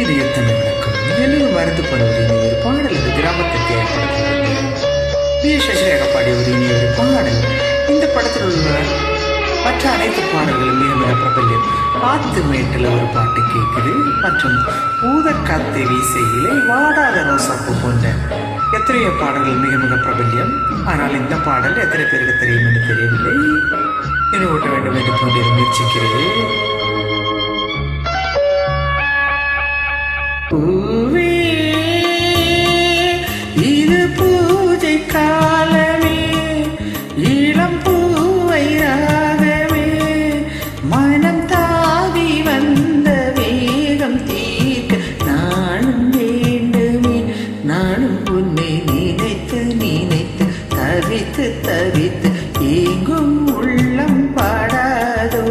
இது எத்தனை விளக்கம் எல்லோரும் மருந்து படுவது ஒரு பாடல். அது கிராமத்திற்கு ஏற்படுத்தப்பட்டது. வி சசிரேகா பாடிய ஒரு இனி ஒரு பாடல். இந்த படத்தில் உள்ள மற்ற அனைத்து பாடல்களும் மிக மிக பிரபல்யம். காத்து மேட்டில் ஒரு பாட்டு கேட்குது மற்றும் ஊதக்காத்தை வீசையிலே வாடாத ரோசாப்பூ போன்ற எத்தனையோ பாடல்கள் மிக மிக பிரபல்யம். ஆனால் இந்த பாடல் எத்தனை பேருக்கு தெரியும் என்று தெரியவில்லை. இனி ஓட்ட வேண்டும் என்று தோன்றி முயற்சிக்கிறேன். பூவே இது பூஜை காலமே, இளம் பூவை ராகவே, மனம் தாவி வந்த வேகம் தீர்க்க நானும் வேண்டுமே. நானும் உன்னை நினைத்து நினைத்து தவித்து தவித்து எங்கும் உள்ளம் பாடாதோ.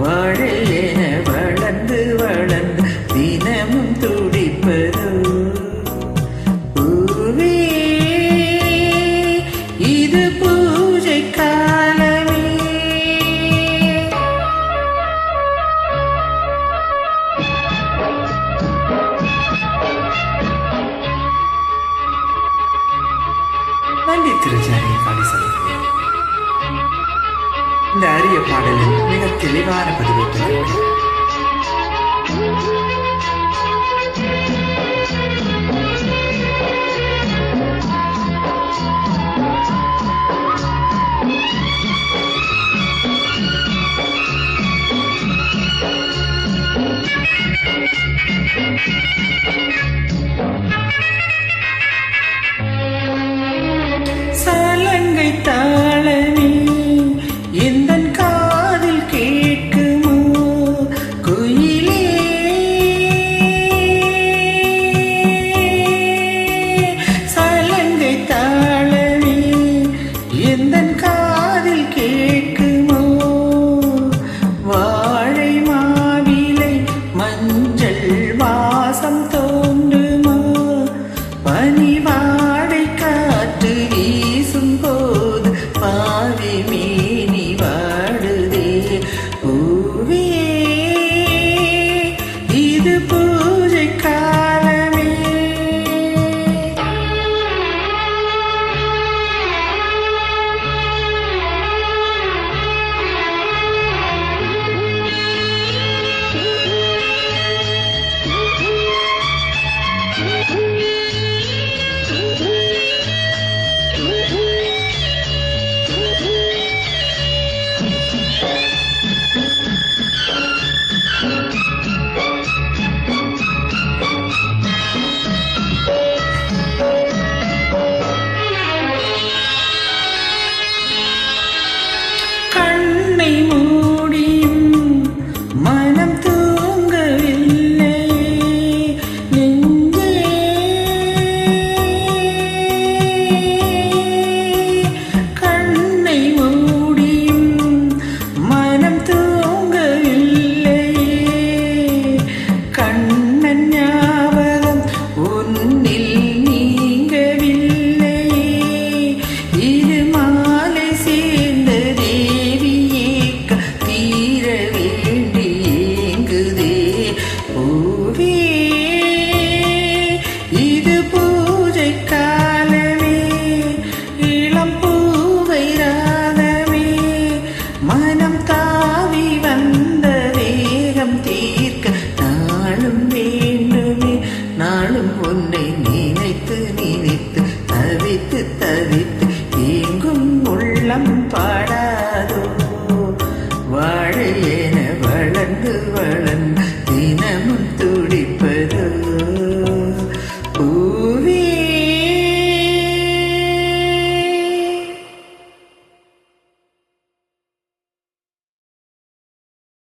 வாழை என வளர்ந்து வளர்ந்து தினமும் துடிப்பதோ. பூவே இது பூஜை காலமே. நன்றி திருச்சாரி காளிசாமி. இந்த அரிய பாடலில் மிக தெளிவான பதிவு